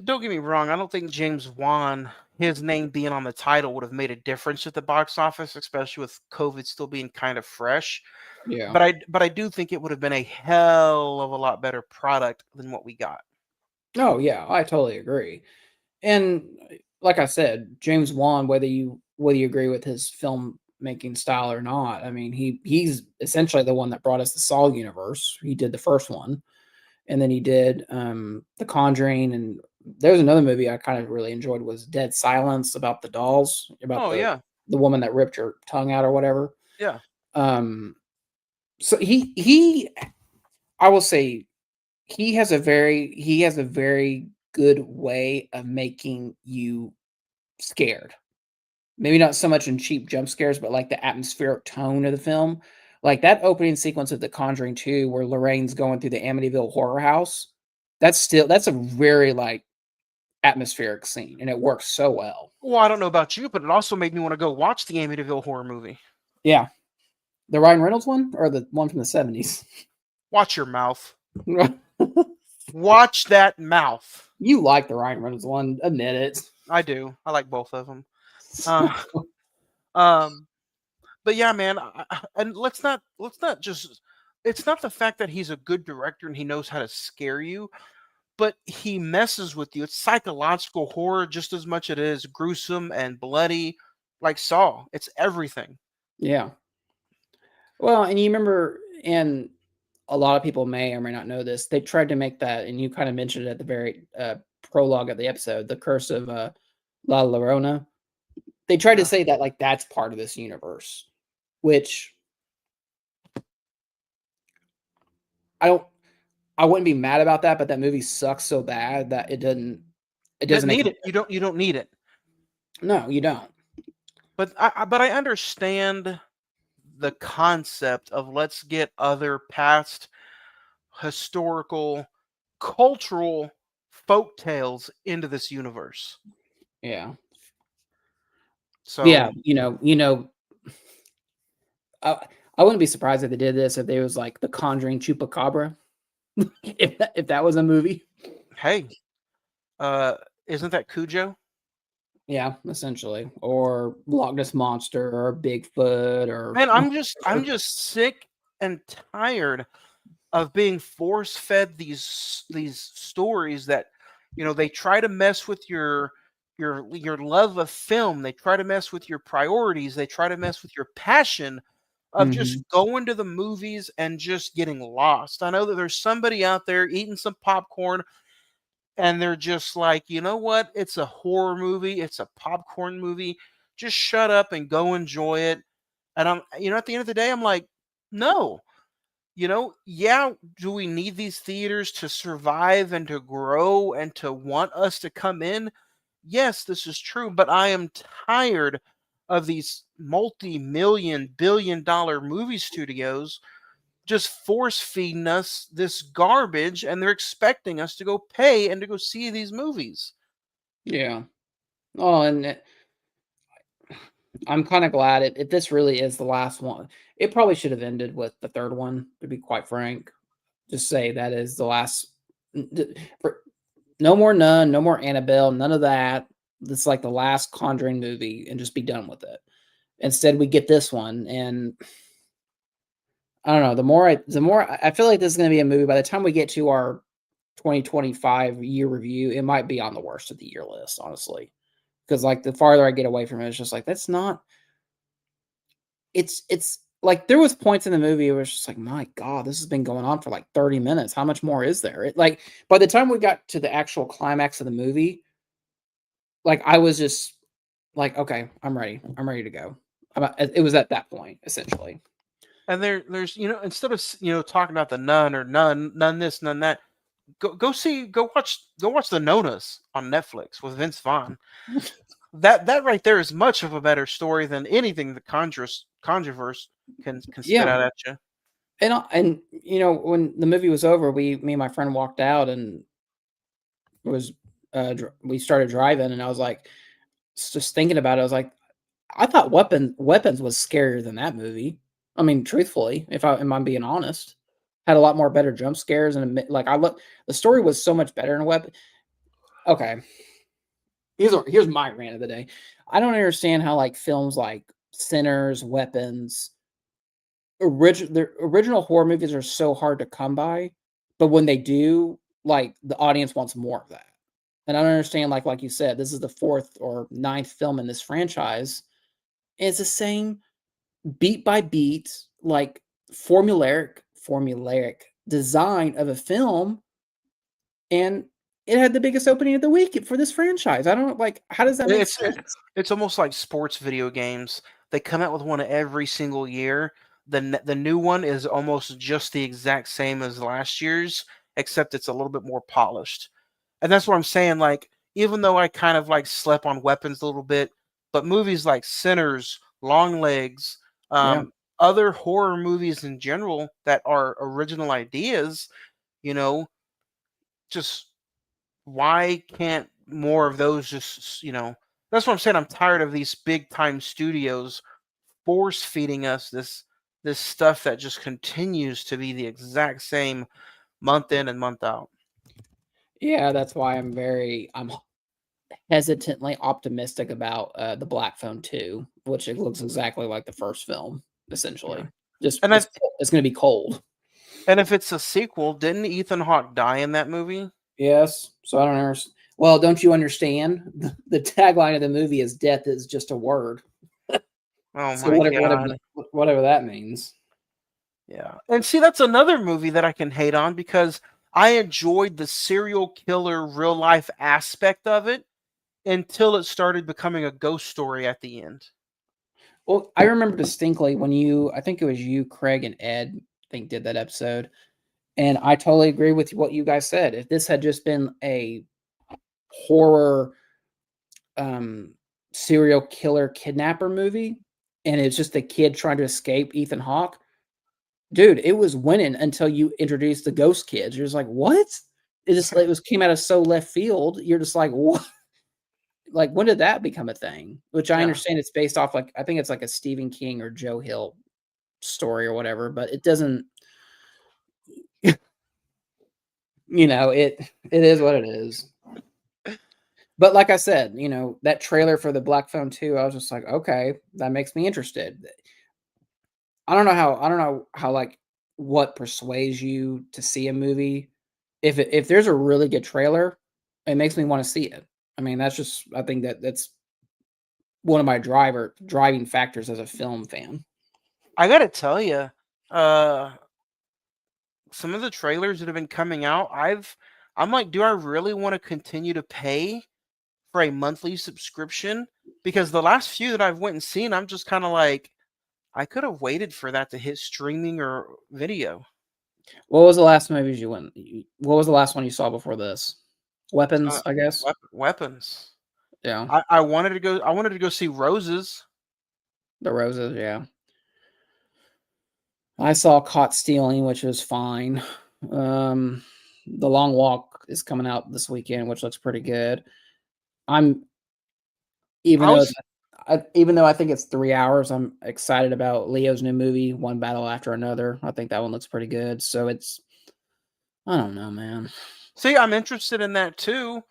Don't get me wrong, I don't think James Wan, his name being on the title, would have made a difference at the box office, especially with COVID still being kind of fresh. Yeah. But I do think it would have been a hell of a lot better product than what we got. Oh yeah, I totally agree. And like I said, James Wan, whether you agree with his filmmaking style or not, I mean, he's essentially the one that brought us the Saw universe. He did the first one, and then he did The Conjuring, and there's another movie I kind of really enjoyed was Dead Silence, about the dolls, about Oh yeah, the woman that ripped her tongue out or whatever. yeah. Um, so he I will say he has a very good way of making you scared. Maybe not so much in cheap jump scares, but like the atmospheric tone of the film. Like that opening sequence of The Conjuring 2 where Lorraine's going through the Amityville horror house. That's a very like atmospheric scene and it works so well. Well, I don't know about you, but it also made me want to go watch the Amityville horror movie. Yeah. The Ryan Reynolds one or the one from the 70s? Watch your mouth. Watch that mouth. You like the Ryan Reynolds one, admit it. I do. I like both of them. Uh, um, but yeah, man, and let's not just. It's not the fact that he's a good director and he knows how to scare you, but he messes with you. It's psychological horror just as much as it is gruesome and bloody, like Saw. It's everything. Yeah. Well, and you remember, and a lot of people may or may not know this, they tried to make that, and you kind of mentioned it at the very prologue of the episode, the Curse of La Llorona. They tried to Yeah. say that like that's part of this universe, which I don't, I wouldn't be mad about that, but that movie sucks so bad that it Didn't doesn't make need any it. You don't need it. no, you don't. But I understand the concept of let's get other past historical, cultural folk tales into this universe. Yeah, yeah, So, I, I wouldn't be surprised if they did this if there was like the Conjuring Chupacabra, if that was a movie. hey, isn't that Cujo? Yeah, essentially, or Loch Ness Monster, or Bigfoot, or Man, I'm just sick and tired of being force fed these stories that, they try to mess with your love of film. They try to mess with your priorities. They try to mess with your passion of just Mhm. going to the movies and just getting lost. I know that there's somebody out there eating some popcorn and they're just like, you know what? It's a horror movie. It's a popcorn movie. Just shut up and go enjoy it. And at the end of the day, I'm like, no. Yeah, do we need these theaters to survive and to grow and to want us to come in? Yes, this is true, but I am tired of these multi-million, billion-dollar movie studios just force feeding us this garbage, and they're expecting us to go pay and to go see these movies. Yeah. Oh, and I'm kinda glad if this really is the last one. It probably should have ended with the 3rd one, to be quite frank. Just say that is the last n d for no more Nun, no more Annabelle, none of that. It's like the last Conjuring movie and just be done with it. Instead, we get this one, and I don't know, the more I feel like this is gonna be a movie by the time we get to our 2025 year review, it might be on the worst of the year list, honestly. Because, like, the farther I get away from it, it's just like, that's not it's like, there was points in the movie where it's just like, "My god, this has been going on for, like, 30 minutes. How much more is there?" Like, by the time we got to the actual climax of the movie, like, I was just like, "Okay, I'm ready. I'm ready to go." It was at that point, essentially. And there's instead of talking about the Nun or Nun this, Nun that, go watch the Nonas on Netflix with Vince Vaughn. That right there is much of a better story than anything the Conjureverse can spit Yeah. out at you. And when the movie was over, me and my friend walked out and was we started driving, and I was like, just thinking about it. I was like, I thought Weapons was scarier than that movie. I mean, truthfully, if I'm being honest, had a lot more better jump scares and like the story was so much better in Weapon. Okay, here's my rant of the day. I don't understand how like films like Sinners, Weapons, the original horror movies are so hard to come by, but when they do, like, the audience wants more of that. And I don't understand, like you said, this is the 4th or ninth film in this franchise. It's the same beat by beat, like, formulaic design of a film, and it had the biggest opening of the week for this franchise. I don't like, how does that make It's it, sense? it's almost like sports video games. They come out with one every single year. The new one is almost just the exact same as last year's, except it's a little bit more polished. And that's what I'm saying. Like, even though I kind of like slept on Weapons a little bit, but movies like Sinners, Long Legs, Yeah. other horror movies in general that are original ideas, you know, just why can't more of those that's what I'm saying. I'm tired of these big time studios force feeding us this stuff that just continues to be the exact same month in and month out. Yeah, that's why I'm hesitantly optimistic about, the Black Phone 2, which it looks exactly like the first film, Yeah. essentially. Just And I it's gonna be cold. and if it's a sequel, didn't Ethan Hawke die in that movie? Yes, so I don't understand. Well, don't you understand? The tagline of the movie is "Death is just a word." Oh So my god. whatever that means. Yeah. And see, that's another movie that I can hate on because I enjoyed the serial killer real life aspect of it until it started becoming a ghost story at the end. Well, I remember distinctly when I think it was you, Craig, and Ed, I think, did that episode, and I totally agree with what you guys said. If this had just been a horror um, serial killer kidnapper movie, and it's just a kid trying to escape Ethan Hawke. Dude, it was winning until you introduced the ghost kids. You're just like, what? It was came out of so left field. You're just like, what? Like, when did that become a thing? Which I Yeah. understand it's based off like I think it's like a Stephen King or Joe Hill story or whatever, but it doesn't. It is what it is. But like I said, that trailer for the Black Phone 2, I was just like, okay, that makes me interested. I don't know how like what persuades you to see a movie. If there's a really good trailer, it makes me want to see it. I mean, I think that's one of my driving factors as a film fan. I gotta tell you, uh, some of the trailers that have been coming out, I'm like, do I really want to continue to pay for a monthly subscription? Because the last few that I've went and seen, I'm just kind of like, I could have waited for that to hit streaming or video. What was the last movies you went? What was the last one you saw before this? Uh, Weapons, I guess. weapons. Yeah, I wanted to go. I wanted to go see Roses. the roses. Yeah, I saw Caught Stealing, which was fine. Um, The Long Walk is coming out this weekend, which looks pretty good. I'm even I though was even though I think it's 3 hours, I'm excited about Leo's new movie, One Battle After Another. I think that one looks pretty good. So I don't know, man. see. I'm interested in that too,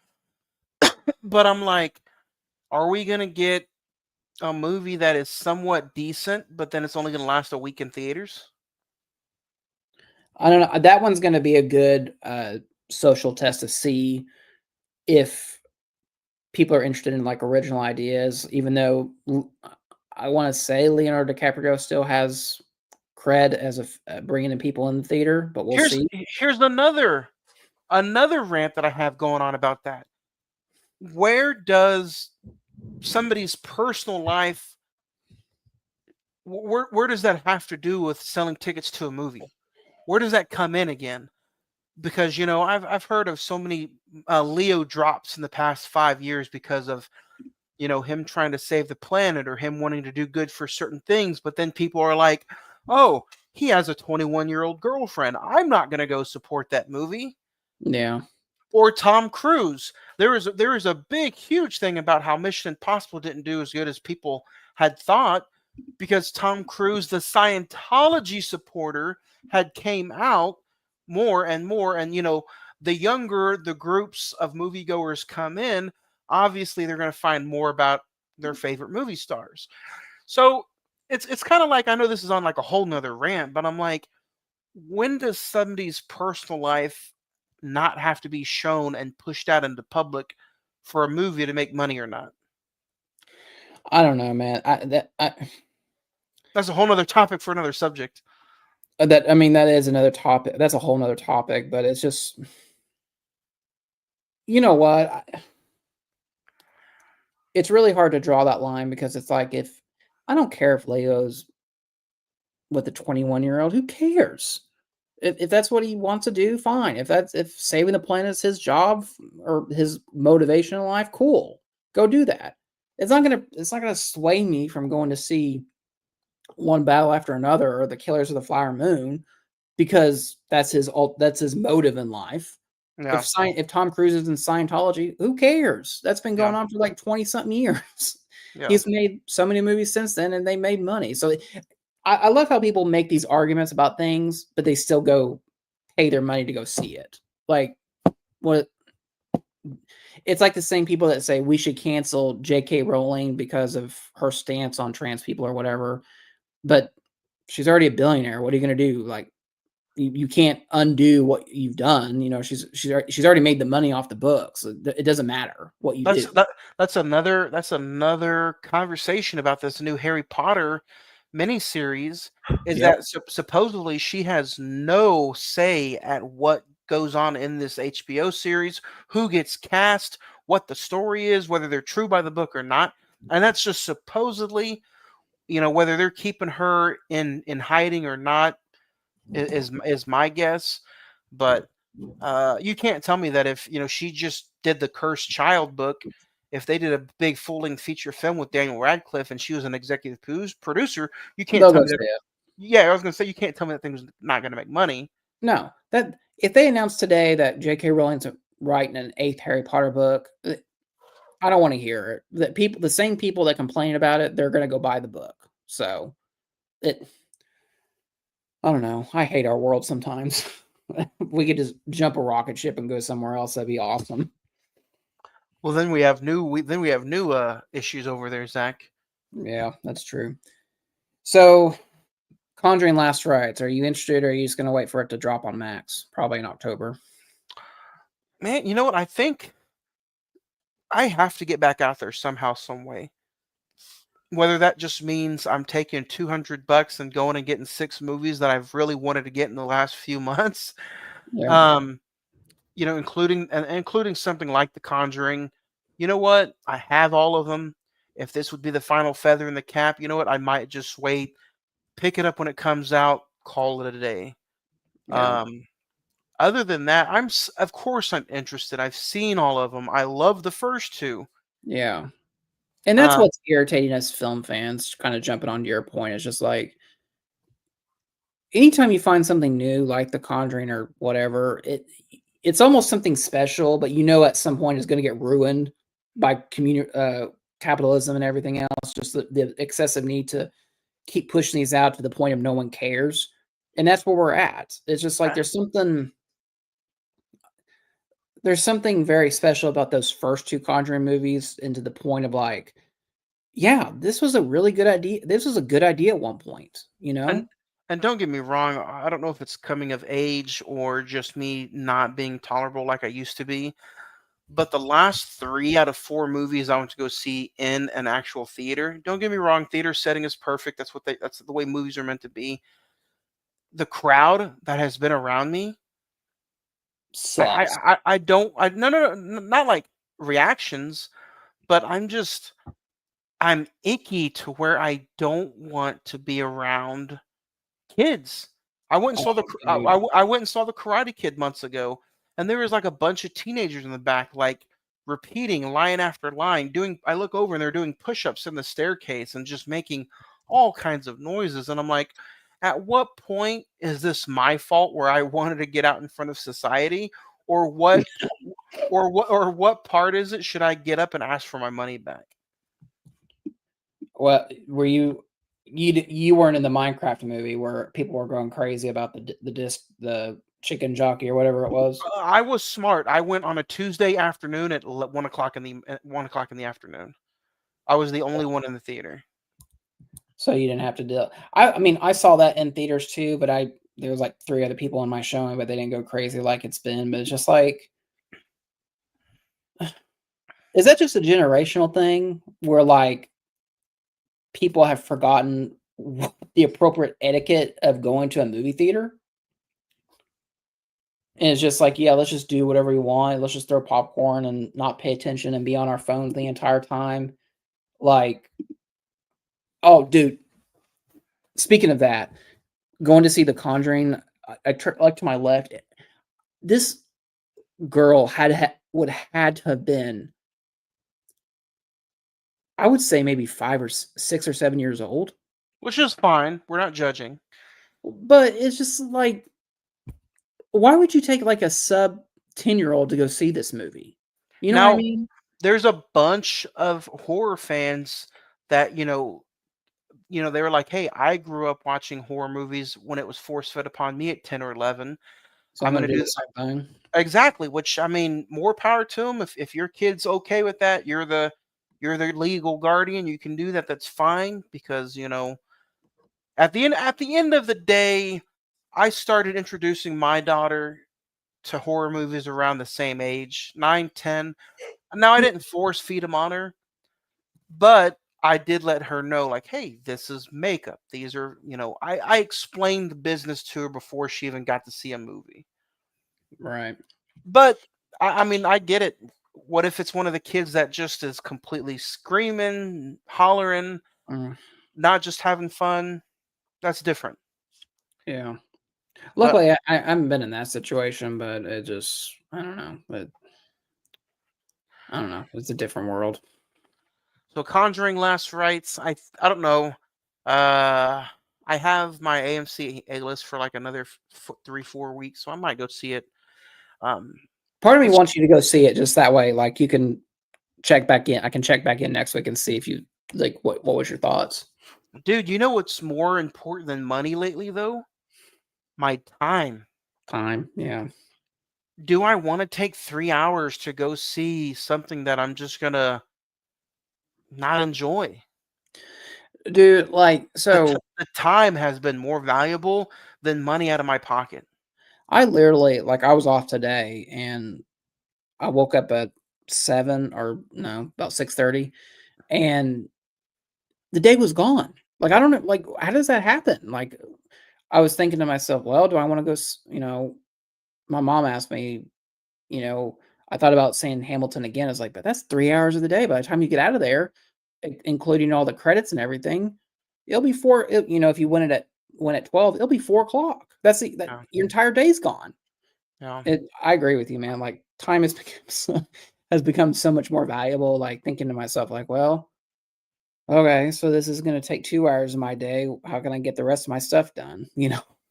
but I'm like, are we gonna get a movie that is somewhat decent, but then it's only gonna last a week in theaters? I don't know. That one's going to be a good social test to see if people are interested in like original ideas. Even though I want to say Leonardo DiCaprio still has cred as bringing in people in the theater, but we'll Here's see. here's another rant that I have going on about that. Where does somebody's personal life where does that have to do with selling tickets to a movie? Where does that come in again? Because I've heard of so many Leo drops in the past 5 years because of him trying to save the planet or him wanting to do good for certain things, but then people are like, oh, he has a 21-year-old girlfriend, I'm not going to go support that movie. Yeah. Or Tom Cruise. There is a big, huge thing about how Mission Impossible didn't do as good as people had thought because Tom Cruise, the Scientology supporter, had came out more and more, and the younger the groups of moviegoers come in, obviously they're going to find more about their favorite movie stars. So it's kind of like, I know this is on like a whole nother rant, but I'm like, when does somebody's personal life not have to be shown and pushed out into public for a movie to make money or not? I don't know, man. That's a whole nother topic for another subject. I mean, that is another topic. That's a whole nother topic, but it's just, you know what? It's really hard to draw that line because it's like if I don't care if Leo's with a 21-year-old, who cares? If that's what he wants to do, fine. If saving the planet is his job or his motivation in life, cool. Go do that. It's not gonna sway me from going to see One Battle After Another or The Killers of the Flower Moon because that's his motive in life. Yeah, If Tom Cruise is in Scientology, who cares? That's been yeah, going on for like 20 something years. yeah. He's made so many movies since then and they made money. So I love how people make these arguments about things, but they still go pay their money to go see it. Like what it's like the same people that say we should cancel J.K. Rowling because of her stance on trans people or whatever. But she's already a billionaire. What are you going to do? Like you can't undo what you've done. She's already made the money off the books. It doesn't matter what you That's do. that's another conversation about this new Harry Potter miniseries. Is Yep. that supposedly she has no say at what goes on in this HBO series, who gets cast, what the story is, whether they're true by the book or not, and that's just supposedly. Whether they're keeping her in hiding or not is my guess, but you can't tell me that if she just did the Cursed Child book, if they did a big full-length feature film with Daniel Radcliffe and she was an executive producer, you can't They'll tell go me that. see it. Yeah, I was gonna say you can't tell me that thing's not gonna make money. No, that if they announced today that J.K. Rowling's writing an eighth Harry Potter book, I don't want to hear it. The same people that complain about it, they're going to go buy the book. So it, I don't know. I hate our world sometimes. We could just jump a rocket ship and go somewhere else. That'd be awesome. Well, then we have new issues over there, Zach. Yeah, that's true. So, Conjuring Last Rites. Are you interested, or are you just gonna wait for it to drop on Max? Probably in October. Man, you know what? I think I have to get back out there somehow, some way. Whether that just means I'm taking $200 and going and getting 6 movies that I've really wanted to get in the last few months. Yeah, Um, including something like The Conjuring. You know what? I have all of them. If this would be the final feather in the cap, you know what? I might just wait, pick it up when it comes out, call it a day. yeah, Um, Other than that, of course I'm interested. I've seen all of them. I love the first two. yeah. And that's Uh, what's irritating us film fans. Kind of jumping onto your point, it's just like anytime you find something new, like The Conjuring or whatever, it's almost something special, but you know at some point it's going to get ruined by capitalism and everything else. Just the excessive need to keep pushing these out to the point of no one cares, and that's where we're at. It's just like I- there's something very special about those first two Conjuring movies, and to the point of like, yeah, this was a really good idea. This was a good idea at one point, you know? and and don't get me wrong, I don't know if it's coming of age or just me not being tolerable like I used to be, but the last 3 out of 4 movies I went to go see in an actual theater. Don't get me wrong, theater setting is perfect. That's the way movies are meant to be. The crowd that has been around me, Sucks. I don't I no no no not like reactions, but I'm icky to where I don't want to be around kids. I went and Oh, saw dude. I went and saw the Karate Kid months ago, and there was like a bunch of teenagers in the back, like repeating line after line. Doing, I look over and they're doing push-ups in the staircase and just making all kinds of noises, and I'm like, at what point is this my fault where I wanted to get out in front of society, or what part is it? Should I get up and ask for my money back? Well, were you weren't in the Minecraft movie where people were going crazy about the chicken jockey or whatever it was? I was smart. I went on a Tuesday afternoon at 1 o'clock in the afternoon. I was the only one in the theater. So you didn't have to deal. I mean, I saw that in theaters too, but there was like 3 other people in my showing, but they didn't go crazy like it's been. But it's just like, is that just a generational thing where like people have forgotten the appropriate etiquette of going to a movie theater? And it's just like, yeah, let's just do whatever we want. Let's just throw popcorn and not pay attention and be on our phones the entire time. Like, oh, dude, speaking of that, going to see The Conjuring, I like to my left. This girl would had to have been, I would say maybe 5 or 6 or 7 years old. Which is fine. We're not judging. But it's just like, why would you take like a sub 10-year-old to go see this movie? You know what I Now, mean? there's a bunch of horror fans that, they were like, "Hey, I grew up watching horror movies when it was force-fed upon me at 10 or 11. So I'm I'm gonna gonna do do." the same thing. Exactly, which, I mean, more power to them. If your kid's okay with that, you're the legal guardian, you can do that, that's fine, because, at the end of the day, I started introducing my daughter to horror movies around the same age, 9, 10. Now, I didn't force feed them on her, but I did let her know, like, hey, this is makeup. These are, I explained the business to her before she even got to see a movie. Right. But I mean, I get it. What if it's one of the kids that just is completely screaming, hollering, Mm, not just having fun? That's different. yeah. But Luckily, I haven't been in that situation, but it just, I don't know. But I don't know. It's a different world. so Conjuring Last Rites, I don't know. Uh, I have my AMC A list for like another 3-4 weeks, so I might go see it. Um, Part of me it's wants you to go see it just that way. Like you can check back in. I can check back in next week and see if you like what was your thoughts? Dude, you know what's more important than money lately, though? My time. Time. Yeah. do I want to take 3 hours to go see something that I'm just gonna not enjoy? Dude, like, so The time has been more valuable than money out of my pocket. I literally, like, I was off today and I woke up at 7 or no, about 6:30, and the day was gone. Like, I don't know, like, how does that happen? Like, I was thinking to myself, well, do I want to go, my mom asked me, you know, I thought about saying Hamilton again. I was like, but that's 3 hours of the day. By the time you get out of there, including all the credits and everything, it'll be if you win at 12, it'll be 4 o'clock. That Yeah, your entire day's gone. yeah. I agree with you, man. Like, time has become has become so much more valuable. Like, thinking to myself, like, well, okay, so this is going to take 2 hours of my day. How can I get the rest of my stuff done?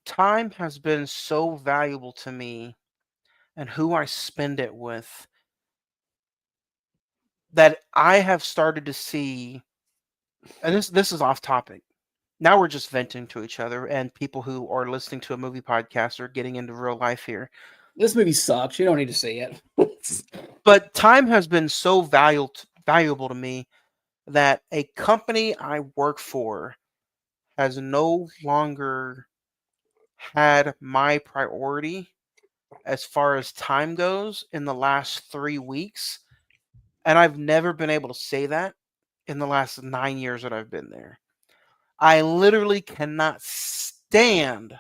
Time has been so valuable to me and who I spend it with that I have started to see, and this is off topic. Now we're just venting to each other, and people who are listening to a movie podcast are getting into real life here. This movie sucks. You don't need to see it. But time has been so valuable to me that a company I work for has no longer had my priority as far as time goes in the last 3 weeks. And I've never been able to say that in the last 9 years that I've been there. I literally cannot stand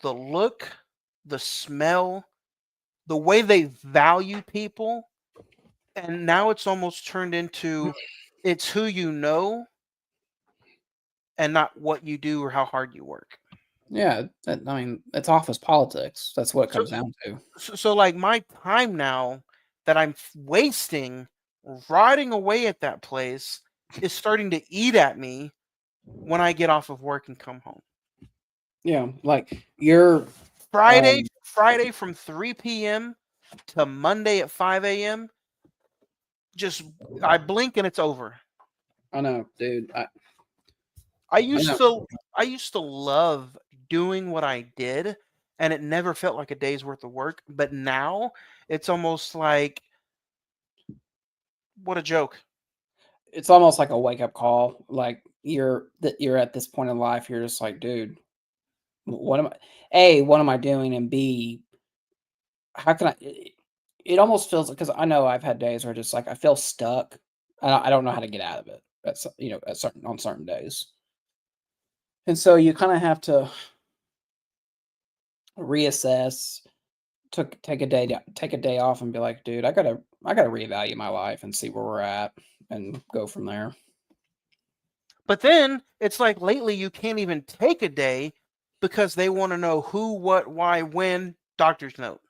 the look, the smell, the way they value people. And now it's almost turned into it's who you know and not what you do or how hard you work. Yeah, I mean, it's office politics. That's what it So, comes down to. so like my time now that I'm wasting rotting away at that place is starting to eat at me when I get off of work and come home. Yeah, like you're Friday from 3 p.m. to Monday at 5 a.m. Just I blink and it's over. I know, dude. I I used know. to I used to love doing what I did and it never felt like a day's worth of work, but now it's almost like what a joke. It's almost like a wake up call. Like, you're at this point in life, you're just like, dude, what am I? A, what am I doing? And B, how can I? It almost feels, because I know I've had days where just like I feel stuck. I don't know how to get out of it. At certain days, and so you kind of have to reassess. Take a day off and be like, dude, I gotta reevaluate my life and see where we're at and go from there. But then it's like lately you can't even take a day because they want to know who, what, why, when, doctor's note.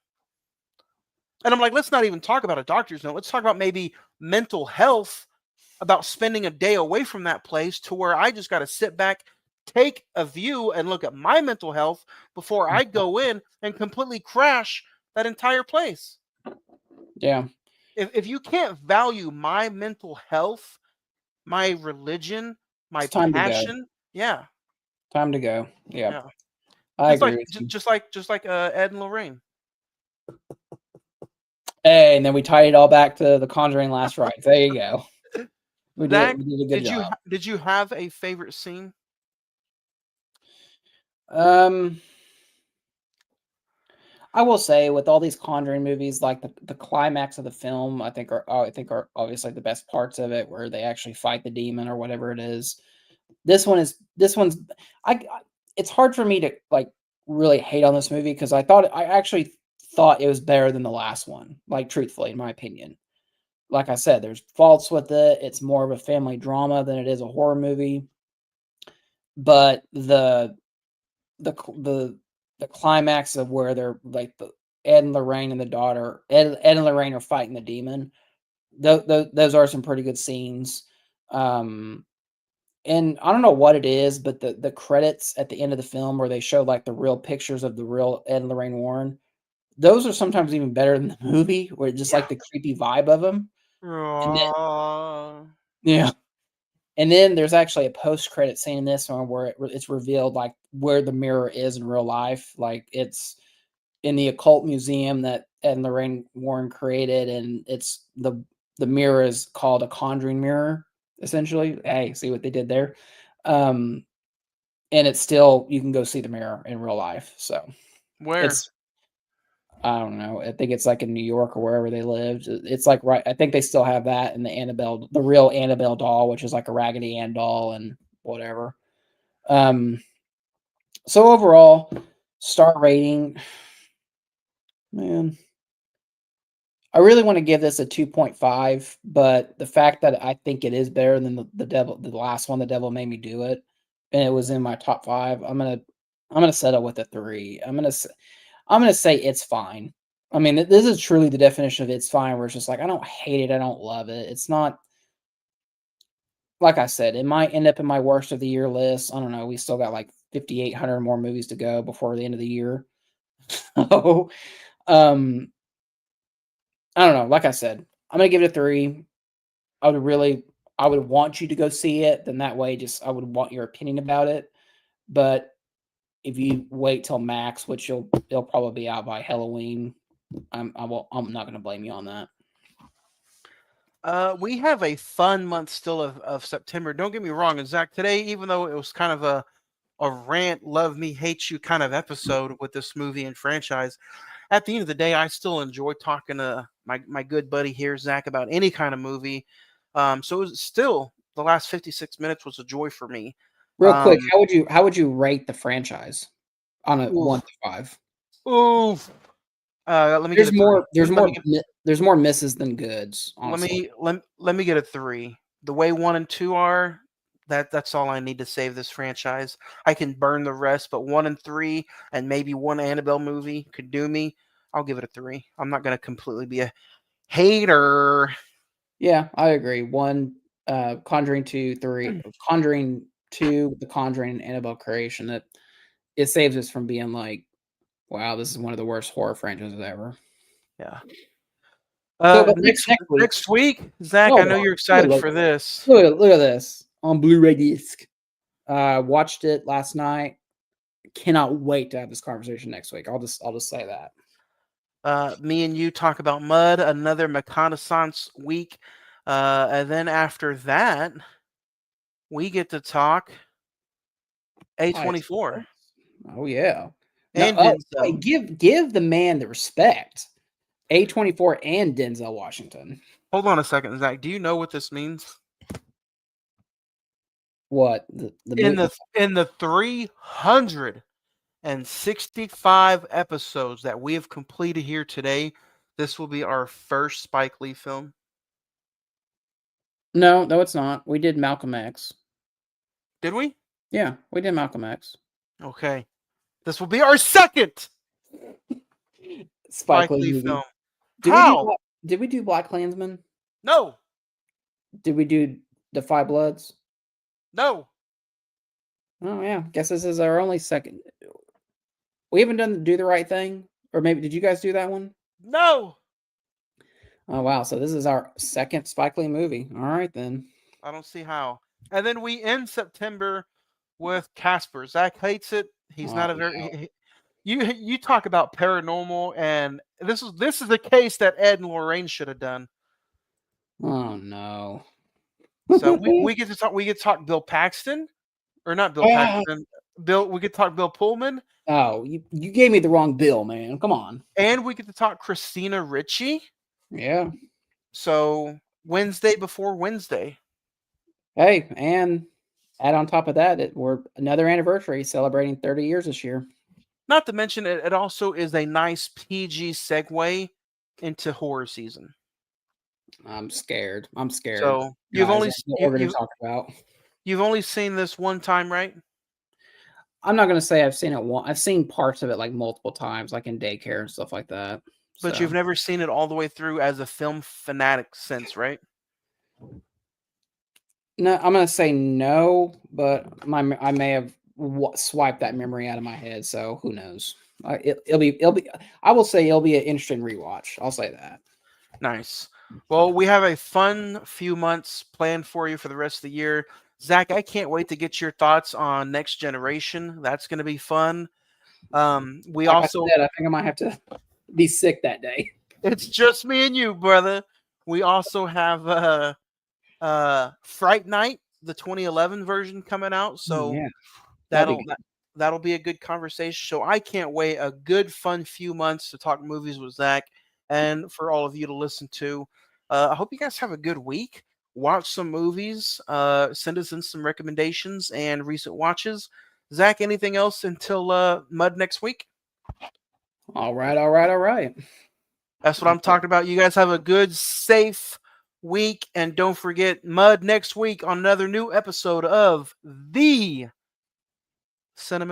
And I'm like, let's not even talk about a doctor's note. Let's talk about maybe mental health, about spending a day away from that place to where I just got to sit back, take a view, and look at my mental health before I go in and completely crash that entire place. Yeah, If you can't value my mental health, my religion, my it's time to go. passion, yeah, Time to go. Yeah, yeah. I agree with you. Just like Ed and Lorraine. Hey, and then we tied it all back to the Conjuring last rites. There you go. Zach, We did a good job. did you have a favorite scene? Um, I will say, with all these Conjuring movies, like the climax of the film, I think are obviously the best parts of it, where they actually fight the demon or whatever it is. This one's I it's hard for me to like really hate on this movie, because I actually thought it was better than the last one. Like, truthfully, in my opinion. Like I said, there's faults with it. It's more of a family drama than it is a horror movie. But the the climax of where they're like Ed and Lorraine and the daughter, Ed and Lorraine are fighting the demon. Those are some pretty good scenes. And I don't know what it is, but the credits at the end of the film, where they show like the real pictures of the real Ed and Lorraine Warren, those are sometimes even better than the movie, where just Yeah. like the creepy vibe of them. And then, Aw. yeah. And then there's actually a post-credit scene in this one where it's revealed like where the mirror is in real life. Like, it's in the occult museum that and Lorraine Warren created, and it's the mirror is called a conjuring mirror, essentially. Hey, see what they did there? And it's still, you can go see the mirror in real life. So Where? it's, I don't know. I think it's like in New York or wherever they lived. It's like right. I think they still have that, and the real Annabelle doll, which is like a Raggedy Ann doll and whatever. Um. So overall, star rating, man, I really want to give this a 2.5, but the fact that I think it is better than the last one, The Devil Made Me Do It, and it was in my top 5, I'm gonna settle with a 3. I'm gonna say it's fine. I mean, this is truly the definition of it's fine, where it's just like I don't hate it, I don't love it. It's not, like I said, it might end up in my worst of the year list. I don't know. We still got like 5,800 more movies to go before the end of the year. So, um, I don't know. Like I said, I'm gonna give it a 3. I would want you to go see it. Then that way, just I would want your opinion about it. But if you wait till Max, which it'll probably be out by Halloween, I'm not gonna blame you on that. We have a fun month still of September. Don't get me wrong. And Zach, today, even though it was kind of a rant, love me, hate you kind of episode with this movie and franchise, at the end of the day, I still enjoy talking to my good buddy here, Zach, about any kind of movie. So it was still the last 56 minutes was a joy for me. Real quick, Um, how would you rate the franchise on a 1 oof, to 5? oof. Let me get a three. There's more misses than goods, Let honestly. me let me get a 3. The way 1 and 2 are, that's all I need to save this franchise. I can burn the rest, but 1 and 3 and maybe one Annabelle movie could do me. I'll give it a 3. I'm not going to completely be a hater. Yeah, I agree. 1, Conjuring 2, 3, Conjuring 2, The Conjuring, and Annabelle Creation. That it saves us from being like, wow, this is one of the worst horror franchises ever. Yeah. So, but Next next week, next week, Zach, I hold know on. you're excited for this. Look at this on Blu-ray disc. Watched it last night. Cannot wait to have this conversation next week. I'll just say that. Me and you talk about Mud, another reconnaissance week. And then after that, we get to talk A24 Oh yeah. No, and Denzel. wait, give the man the respect. A24 and Denzel Washington. Hold on a second, Zach. Do you know what this means? What the movie? In the 365 episodes that we have completed here today, this will be our first Spike Lee film. No, it's not. We did Malcolm X. Did we? Yeah, we did Malcolm X. Okay. This will be our second Spike Spike Lee Lee movie. film. Did we do How? did we do Black Klansman? No. Did we do The Five Bloods? No. Oh yeah, guess this is our only second. We haven't done Do the Right Thing, or maybe did you guys do that one? No. Oh wow, so this is our second Spike Lee movie. All right then. I don't see how. And then we end September with Casper. Zach hates it. He's Oh not a no. very you talk about paranormal, and this is the case that Ed and Lorraine should have done. Oh no. So we get to talk Bill Paxton, or not Bill Paxton. We get to talk Bill Pullman, Oh, you gave me the wrong bill, man. Come on. and we get to talk Christina Ricci. Yeah. So Wednesday before Wednesday. Hey, and add on top of that, we're another anniversary celebrating 30 years this year. Not to mention it also is a nice PG segue into horror season. I'm scared. So Guys, that's what we're going to talk about. you've only seen this one time, right? I'm not going to say I've seen it one. I've seen parts of it like multiple times, like in daycare and stuff like that. But So. you've never seen it all the way through as a film fanatic since, right? No, I'm going to say no, but I may have swiped that memory out of my head. So who knows? It'll be. I will say it'll be an interesting rewatch. I'll say that. Nice. Well, we have a fun few months planned for you for the rest of the year. Zach, I can't wait to get your thoughts on Next Generation. That's going to be fun. We Like also I said, I think I might have to be sick that day. It's just me and you, brother. We also have Fright Night, the 2011 version coming out. So Yeah. that'll That'd be that'll be a good conversation. So I can't wait. A good, fun few months to talk movies with Zach, and for all of you to listen to. I hope you guys have a good week. Watch some movies. Send us in some recommendations and recent watches. Zach, anything else until Mud next week? all right. That's what I'm talking about. You guys have a good, safe week. And don't forget, Mud next week on another new episode of the Cine-Men.